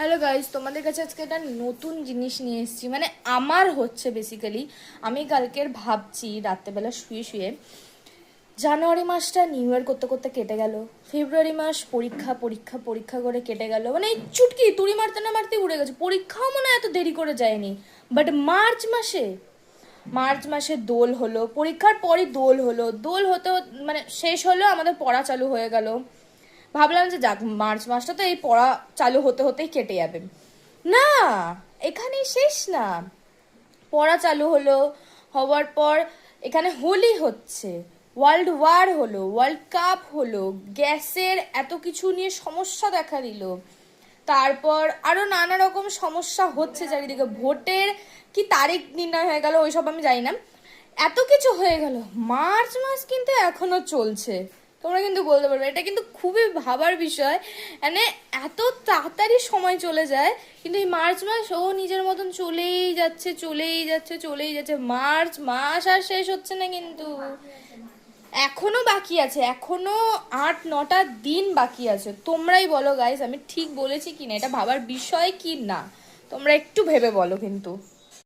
Hello guys, তোমাদের কাছে আজকে একটা নতুন জিনিস নিয়ে এসেছি। মানে আমার হচ্ছে বেসিক্যালি আমি কালকের ভাবছি রাত্রেবেলা শুয়ে শুয়ে জানুয়ারি মাসটা নিউ ইয়ার করতে করতে কেটে গেল, ফেব্রুয়ারি মাস পরীক্ষা পরীক্ষা পরীক্ষা করে কেটে গেল, মানে এই চুটকি তুড়ি মারতে না মারতে উড়ে গেছে। পরীক্ষাও মনে হয় এত দেরি করে যায়নি, বাট মার্চ মাসে দোল হলো, পরীক্ষার পরই দোল হলো, দোল হতে মানে শেষ হলো, আমাদের পড়া চালু হয়ে গেল। ভাবলাম যে যাক, মার্চ মাসটা তো এই পড়া চালু হতে হতেই কেটে যাবে। না, এখানেই শেষ না। পড়া চালু হলো, হওয়ার পর এখানে হোলি হচ্ছে, ওয়ার্ল্ড ওয়ার হলো, ওয়ার্ল্ড কাপ হলো, গ্যাসের এত কিছু নিয়ে সমস্যা দেখা দিল। তারপর আরো নানা রকম সমস্যা হচ্ছে চারিদিকে, ভোটের কি তারিখ নির্ণয় হয়ে গেল ওইসব আমি জানি না। এত কিছু হয়ে গেল, মার্চ মাস কিন্তু এখনো চলছে। তোমরা কিন্তু বলতে পারবে, এটা কিন্তু খুবই ভাবার বিষয়। মানে এত তাড়াতাড়ি সময় চলে যায়, কিন্তু এই মার্চ মাস ও নিজের মতন চলেই যাচ্ছে চলেই যাচ্ছে চলেই যাচ্ছে। মার্চ মাস আর শেষ হচ্ছে না কিন্তু, এখনো বাকি আছে, এখনো 8-9টা দিন বাকি আছে। তোমরাই বলো গাইস, আমি ঠিক বলেছি কি না, এটা ভাবার বিষয় কি না, তোমরা একটু ভেবে বলো কিন্তু।